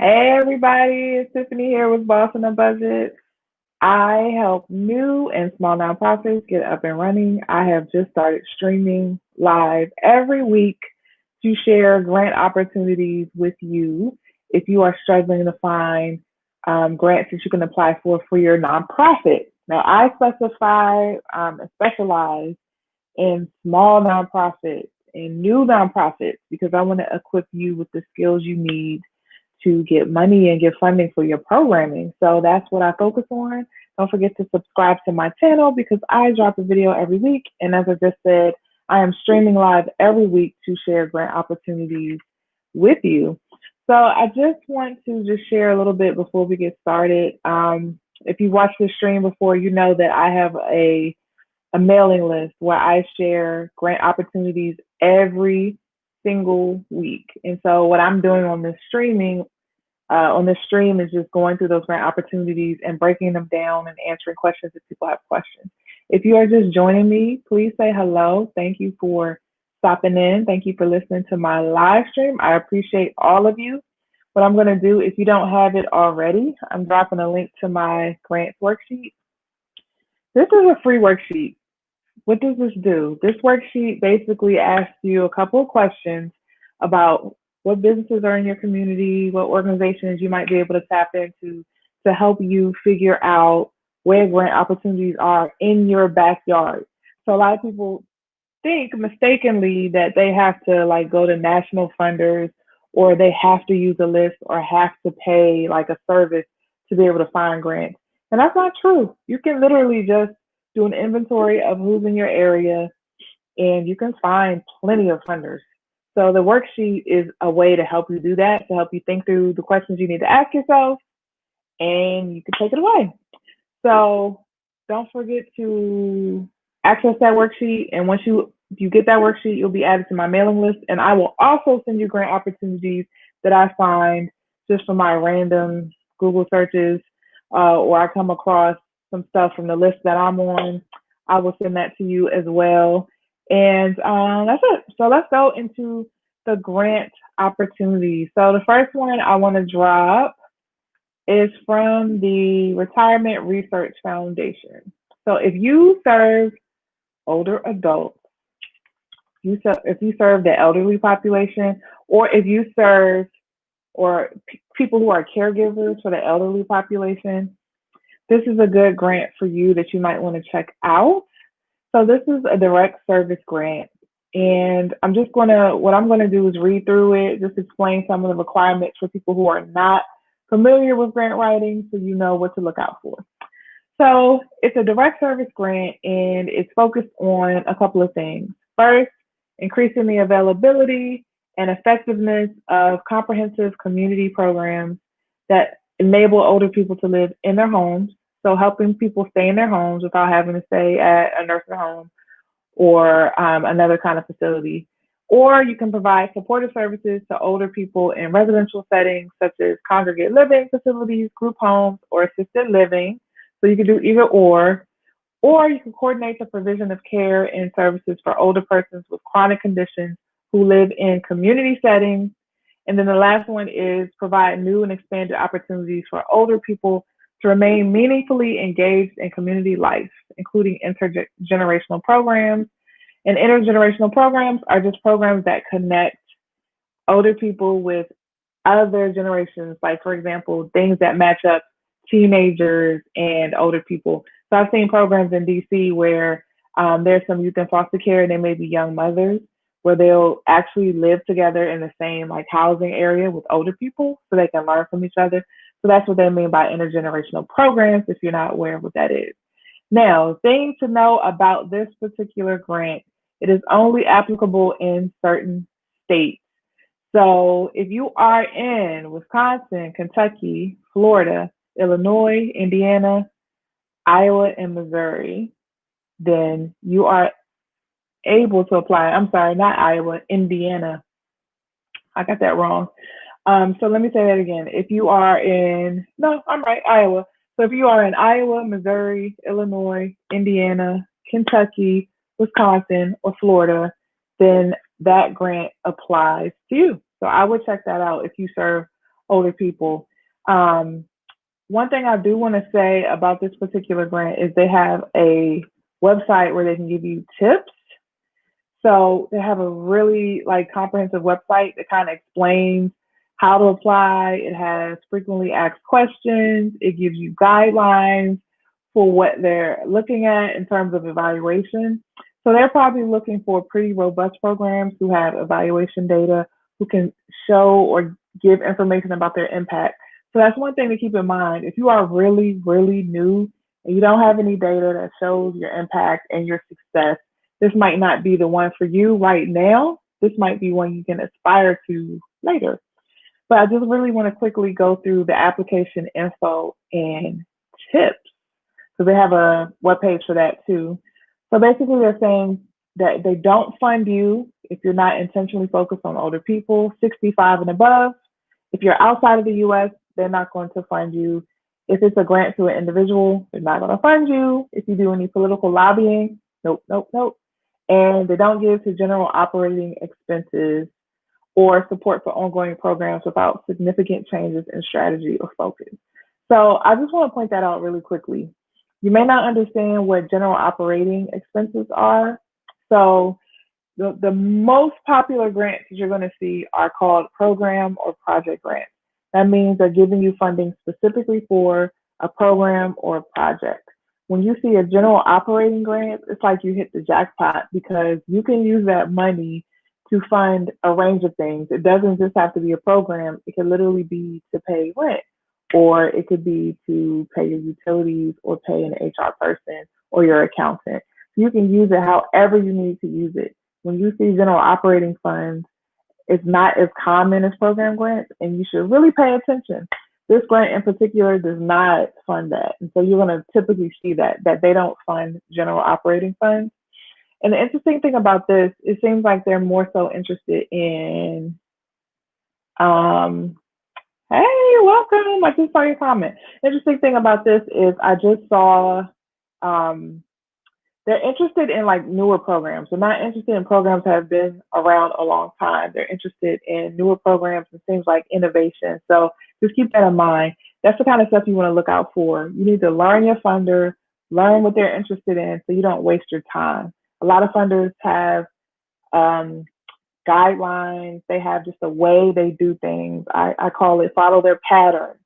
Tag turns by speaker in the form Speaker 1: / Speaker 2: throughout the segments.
Speaker 1: Hey everybody, it's Tiffany here with Boss on a Budget. I help new and small nonprofits get up and running. I have just started streaming live every week to share grant opportunities with you if you are struggling to find grants that you can apply for your nonprofit. Now, I specify and specialize in small nonprofits and new nonprofits because I want to equip you with the skills you need to get money and get funding for your programming. So that's what I focus on. Don't forget to subscribe to my channel because I drop a video every week. And as I just said, I am streaming live every week to share grant opportunities with you. So I just want to just share a little bit before we get started. If you watched the stream before, you know that I have a mailing list where I share grant opportunities every single week. And so what I'm doing on this stream is just going through those grant opportunities and breaking them down and answering questions if people have questions. If you are just joining me, please say hello. Thank you for stopping in. Thank you for listening to my live stream. I appreciate all of you. What I'm going to do, if you don't have it already, I'm dropping a link to my grants worksheet. This is a free worksheet. What does this do? This worksheet basically asks you a couple of questions about what businesses are in your community, what organizations you might be able to tap into to help you figure out where grant opportunities are in your backyard. So a lot of people think mistakenly that they have to like go to national funders or they have to use a list or have to pay like a service to be able to find grants. And that's not true. You can literally just do an inventory of who's in your area and you can find plenty of funders. So the worksheet is a way to help you do that, to help you think through the questions you need to ask yourself, and you can take it away. So don't forget to access that worksheet. And once you get that worksheet, you'll be added to my mailing list. And I will also send you grant opportunities that I find just from my random Google searches, or I come across some stuff from the list that I'm on. I will send that to you as well. And that's it. So let's go into the grant opportunities. So the first one I want to drop is from the Retirement Research Foundation. So if you serve older adults, if you serve the elderly population, or if you serve people who are caregivers for the elderly population, this is a good grant for you that you might want to check out. So this is a direct service grant. And what I'm gonna do is read through it, just explain some of the requirements for people who are not familiar with grant writing so you know what to look out for. So it's a direct service grant and it's focused on a couple of things. First, increasing the availability and effectiveness of comprehensive community programs that enable older people to live in their homes. So helping people stay in their homes without having to stay at a nursing home or another kind of facility. Or you can provide supportive services to older people in residential settings such as congregate living facilities, group homes, or assisted living. So you can do either or you can coordinate the provision of care and services for older persons with chronic conditions who live in community settings. And then the last one is provide new and expanded opportunities for older people to remain meaningfully engaged in community life, including intergenerational programs. And intergenerational programs are just programs that connect older people with other generations, like, for example, things that match up teenagers and older people. So I've seen programs in DC where there's some youth in foster care and they may be young mothers where they'll actually live together in the same like housing area with older people so they can learn from each other. So that's what they mean by intergenerational programs, if you're not aware of what that is. Now, thing to know about this particular grant, it is only applicable in certain states. So if you are in Wisconsin, Kentucky, Florida, Illinois, Indiana, Iowa, and Missouri, then you are able to apply. I'm sorry, not Iowa, Indiana. I got that wrong. So let me say that again. If you are I'm right, Iowa. So if you are in Iowa, Missouri, Illinois, Indiana, Kentucky, Wisconsin, or Florida, then that grant applies to you. So I would check that out if you serve older people. Um, One thing I do want to say about this particular grant is they have a website where they can give you tips. So they have a really like comprehensive website that kind of explains how to apply. It has frequently asked questions. It gives you guidelines for what they're looking at in terms of evaluation. So they're probably looking for pretty robust programs who have evaluation data, who can show or give information about their impact. So that's one thing to keep in mind. If you are really, really new and you don't have any data that shows your impact and your success, this might not be the one for you right now. This might be one you can aspire to later. But I just really want to quickly go through the application info and tips. So they have a webpage for that too. So basically they're saying that they don't fund you if you're not intentionally focused on older people, 65 and above. If you're outside of the US, they're not going to fund you. If it's a grant to an individual, they're not going to fund you. If you do any political lobbying, nope, nope, nope. And they don't give to general operating expenses or support for ongoing programs without significant changes in strategy or focus. So I just want to point that out really quickly. You may not understand what general operating expenses are. So the most popular grants that you're going to see are called program or project grants. That means they're giving you funding specifically for a program or a project. When you see a general operating grant, it's like you hit the jackpot because you can use that money to fund a range of things. It doesn't just have to be a program. It can literally be to pay rent, or it could be to pay your utilities or pay an HR person or your accountant. You can use it however you need to use it. When you see general operating funds, it's not as common as program grants, and you should really pay attention. This grant in particular does not fund that. And so you're going to typically see that they don't fund general operating funds. And the interesting thing about this, it seems like they're more so interested in, hey, welcome. I just saw your comment. Interesting thing about this is I just saw um, they're interested in like newer programs. They're not interested in programs that have been around a long time. They're interested in newer programs and things like innovation. So just keep that in mind. That's the kind of stuff you want to look out for. You need to learn your funder, learn what they're interested in so you don't waste your time. A lot of funders have um, guidelines. They have just a way they do things. I call it follow their patterns,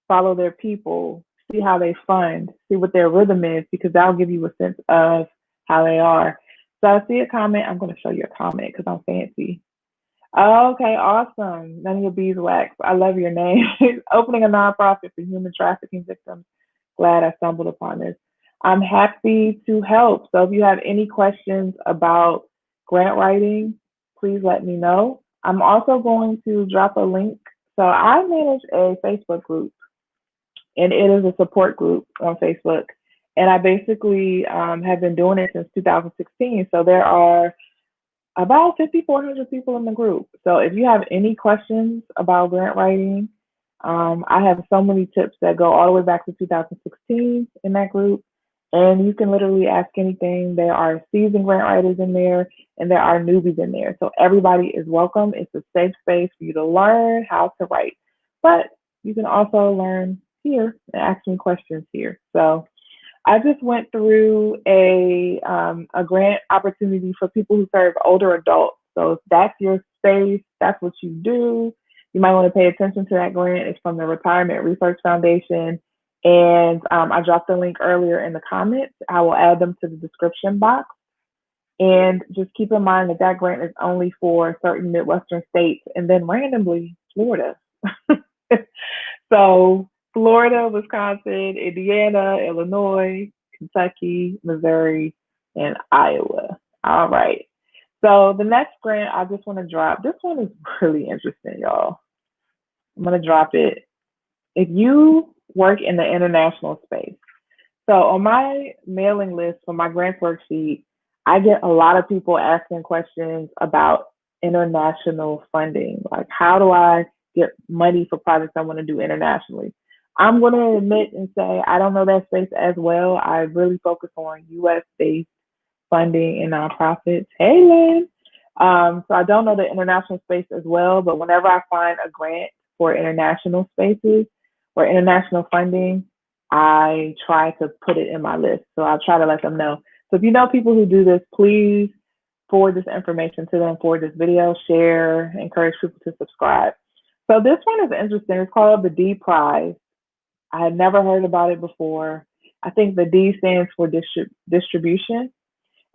Speaker 1: follow their people, see how they fund, see what their rhythm is, because that'll give you a sense of how they are. So I see a comment. I'm going to show you a comment because I'm fancy. Okay, awesome. None of your beeswax. I love your name. Opening a nonprofit for human trafficking victims. Glad I stumbled upon this. I'm happy to help. So if you have any questions about grant writing, please let me know. I'm also going to drop a link. So I manage a Facebook group, and it is a support group on Facebook. And I basically have been doing it since 2016. So there are about 5,400 people in the group. So if you have any questions about grant writing, I have so many tips that go all the way back to 2016 in that group. And you can literally ask anything. There are seasoned grant writers in there, and there are newbies in there. So everybody is welcome. It's a safe space for you to learn how to write. But you can also learn here and ask me questions here. So I just went through a grant opportunity for people who serve older adults. So if that's your space, that's what you do, you might want to pay attention to that grant. It's from the Retirement Research Foundation. And I dropped the link earlier in the comments. I will add them to the description box. And just keep in mind that that grant is only for certain Midwestern states and then randomly Florida. So Florida, Wisconsin, Indiana, Illinois, Kentucky, Missouri, and Iowa. All right. So the next grant I just want to drop, this one is really interesting, y'all. I'm going to drop it. If you work in the international space, so on my mailing list for my grants worksheet, I get a lot of people asking questions about international funding. Like, how do I get money for projects I want to do internationally? I'm going to admit and say I don't know that space as well. I really focus on US-based funding and nonprofits. Hey, Lynn. So I don't know the international space as well, but whenever I find a grant for international spaces or international funding, I try to put it in my list. So I'll try to let them know. So if you know people who do this, please forward this information to them, forward this video, share, encourage people to subscribe. So this one is interesting. It's called the D Prize. I had never heard about it before. I think the D stands for distribution.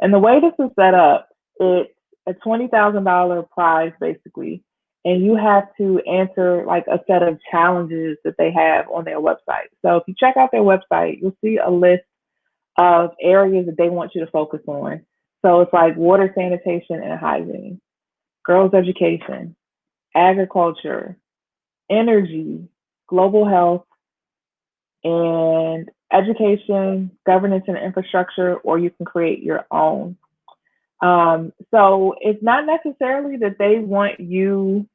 Speaker 1: And the way this is set up, it's a $20,000 prize basically. And you have to answer like a set of challenges that they have on their website. So if you check out their website, you'll see a list of areas that they want you to focus on. So it's like water, sanitation, and hygiene, girls' education, agriculture, energy, global health, and education, governance, and infrastructure, or you can create your own. So it's not necessarily that they want you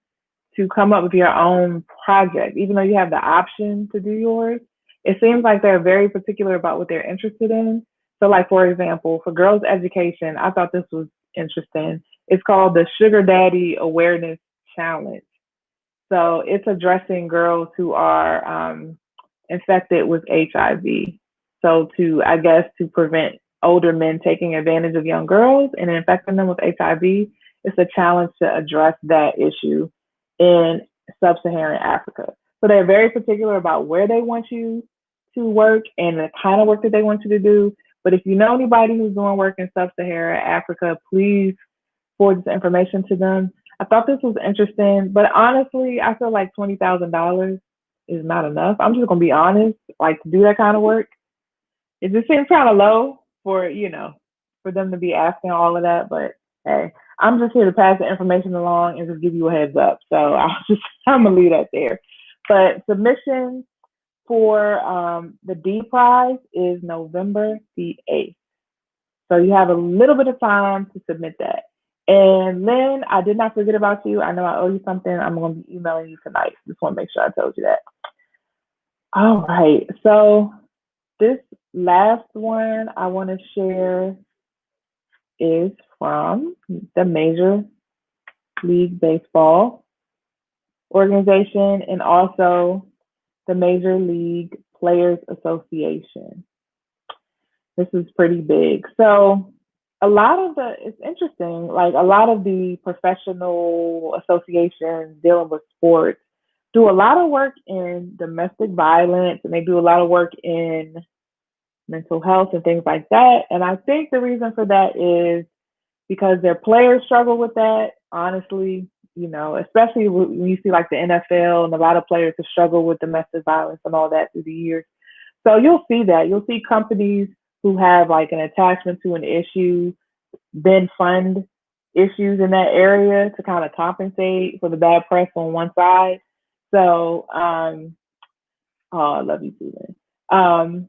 Speaker 1: to come up with your own project, even though you have the option to do yours. It seems like they're very particular about what they're interested in. So, like, for example, for girls' education, I thought this was interesting. It's called the Sugar Daddy Awareness Challenge. So it's addressing girls who are infected with HIV. So I guess, to prevent older men taking advantage of young girls and infecting them with HIV, it's a challenge to address that issue in sub-Saharan Africa. So they're very particular about where they want you to work and the kind of work that they want you to do. But if you know anybody who's doing work in sub-Saharan Africa, please forward this information to them. I thought this was interesting, but honestly, I feel like $20,000 is not enough. I'm just gonna be honest. Like, to do that kind of work, it just seems kind of low for for them to be asking all of that. But hey, I'm just here to pass the information along and just give you a heads up. So I'm gonna leave that there. But submission for the D Prize is November the 8th. So you have a little bit of time to submit that. And Lynn, I did not forget about you. I know I owe you something. I'm going to be emailing you tonight. Just want to make sure I told you that. All right. So this last one I want to share is from the Major League Baseball organization and also the Major League Players Association. This is pretty big. So it's interesting, like a lot of the professional associations dealing with sports do a lot of work in domestic violence, and they do a lot of work in mental health and things like that. And I think the reason for that is because their players struggle with that, honestly, especially when you see like the NFL and a lot of players have struggled with domestic violence and all that through the years. So you'll see that. You'll see companies who have like an attachment to an issue then fund issues in that area to kind of compensate for the bad press on one side. So, I love you too, man.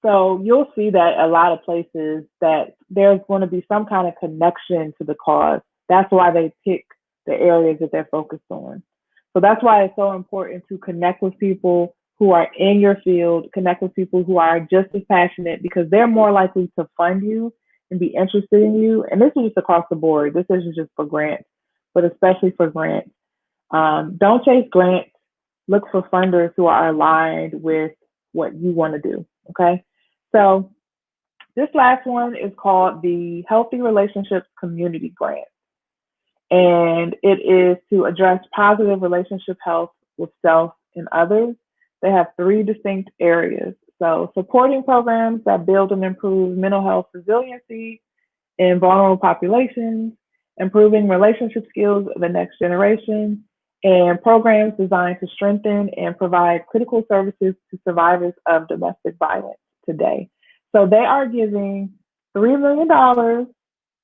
Speaker 1: So you'll see that a lot of places that there's going to be some kind of connection to the cause. That's why they pick the areas that they're focused on. So that's why it's so important to connect with people who are in your field, connect with people who are just as passionate, because they're more likely to fund you and be interested in you. And this is just across the board. This isn't just for grants, but especially for grants. Don't chase grants. Look for funders who are aligned with what you want to do. Okay. So this last one is called the Healthy Relationships Community Grant. And it is to address positive relationship health with self and others. They have 3 distinct areas. So supporting programs that build and improve mental health resiliency in vulnerable populations, improving relationship skills of the next generation, and programs designed to strengthen and provide critical services to survivors of domestic violence today. So they are giving $3 million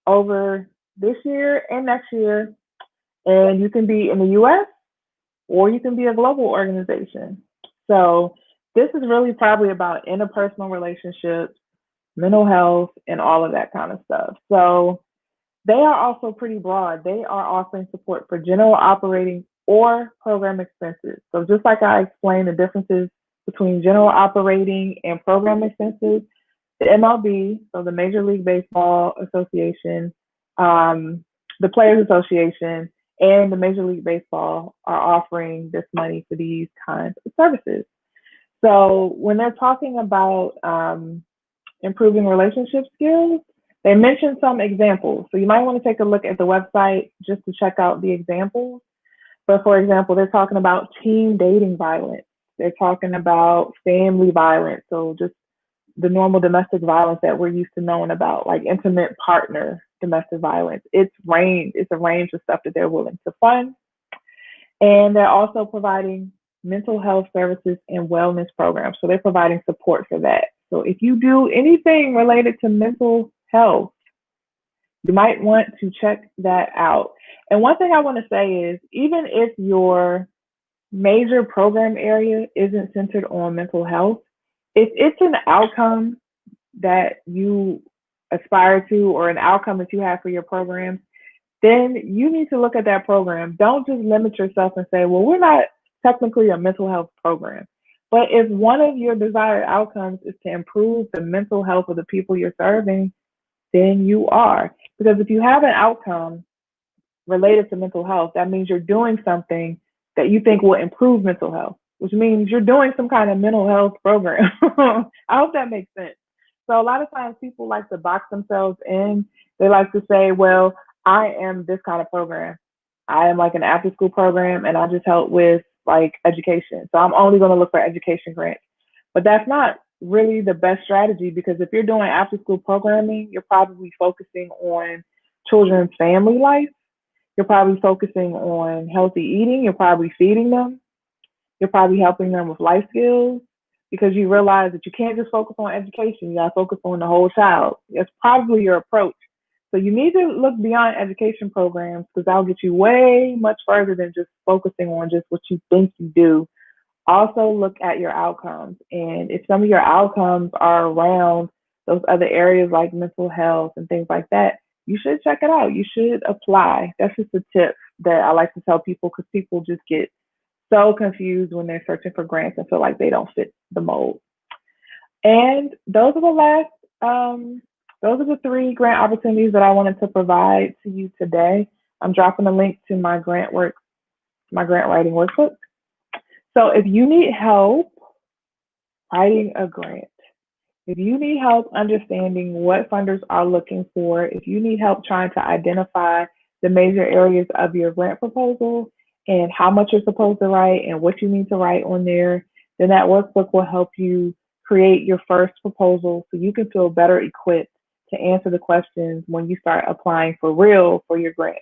Speaker 1: over this year and next year, and you can be in the US or you can be a global organization. So this is really probably about interpersonal relationships, mental health, and all of that kind of stuff. So they are also pretty broad. They are offering support for general operating or program expenses. So just like I explained the differences between general operating and program expenses, the MLB, so the Major League Baseball Association, the Players Association, and the Major League Baseball are offering this money for these kinds of services. So when they're talking about improving relationship skills, they mention some examples. So you might want to take a look at the website just to check out the examples. But for example, they're talking about teen dating violence. They're talking about family violence. So just the normal domestic violence that we're used to knowing about, like intimate partner domestic violence. It's a range of stuff that they're willing to fund. And they're also providing mental health services and wellness programs. So they're providing support for that. So if you do anything related to mental health, you might want to check that out. And one thing I want to say is, even if your major program area isn't centered on mental health, if it's an outcome that you aspire to or an outcome that you have for your program, then you need to look at that program. Don't just limit yourself and say, well, we're not technically a mental health program. But if one of your desired outcomes is to improve the mental health of the people you're serving, then you are. Because if you have an outcome related to mental health, that means you're doing something that you think will improve mental health, which means you're doing some kind of mental health program. I hope that makes sense. So a lot of times people like to box themselves in. They like to say, well, I am this kind of program. I am like an after school program and I just help with like education. So I'm only going to look for education grants. But that's not really the best strategy, because if you're doing after school programming, you're probably focusing on children's family life. You're probably focusing on healthy eating. You're probably feeding them. You're probably helping them with life skills, because you realize that you can't just focus on education. You got to focus on the whole child. That's probably your approach. So you need to look beyond education programs, because that'll get you way much further than just focusing on just what you think you do. Also look at your outcomes. And if some of your outcomes are around those other areas like mental health and things like that, you should check it out. You should apply. That's just a tip that I like to tell people, because people just get so confused when they're searching for grants and feel like they don't fit the mold. And those are the three grant opportunities that I wanted to provide to you today. I'm dropping a link to my grant writing workbook. So if you need help writing a grant, if you need help understanding what funders are looking for, if you need help trying to identify the major areas of your grant proposal and how much you're supposed to write and what you need to write on there, then that workbook will help you create your first proposal so you can feel better equipped to answer the questions when you start applying for real for your grant.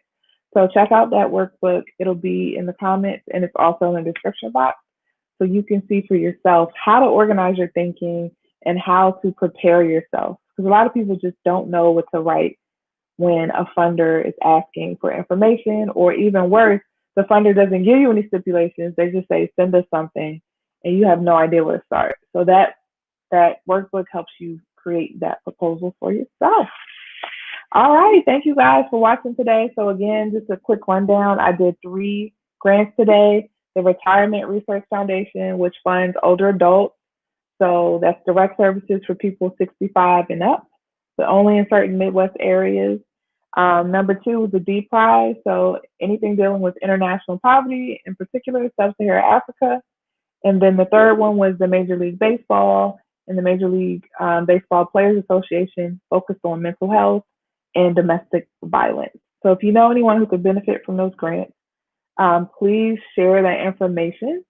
Speaker 1: So check out that workbook. It'll be in the comments and it's also in the description box, so you can see for yourself how to organize your thinking and how to prepare yourself. Because a lot of people just don't know what to write when a funder is asking for information, or even worse, the funder doesn't give you any stipulations. They just say, send us something, and you have no idea where to start. So that workbook helps you create that proposal for yourself. All right. Thank you guys for watching today. So again, just a quick rundown. I did 3 grants today. The Retirement Research Foundation, which funds older adults. So that's direct services for people 65 and up, but only in certain Midwest areas. Number 2 was the D Prize. So anything dealing with international poverty, in particular Sub-Saharan Africa. And then the third one was the Major League Baseball and the Major League Baseball Players Association, focused on mental health and domestic violence. So if you know anyone who could benefit from those grants, please share that information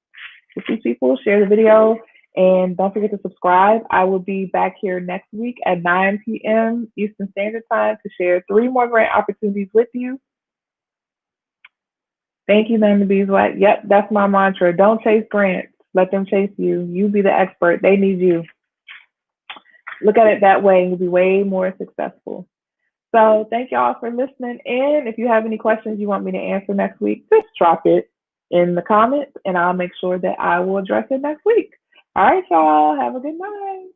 Speaker 1: with these people, share the video, and don't forget to subscribe. I will be back here next week at 9 p.m. Eastern Standard Time to share 3 more grant opportunities with you. Thank you, None the Beeswax. Yep, that's my mantra. Don't chase grants. Let them chase you. You be the expert. They need you. Look at it that way, and you'll be way more successful. So thank y'all for listening in. If you have any questions you want me to answer next week, just drop it in the comments, and I'll make sure that I will address it next week. All right, y'all. Have a good night.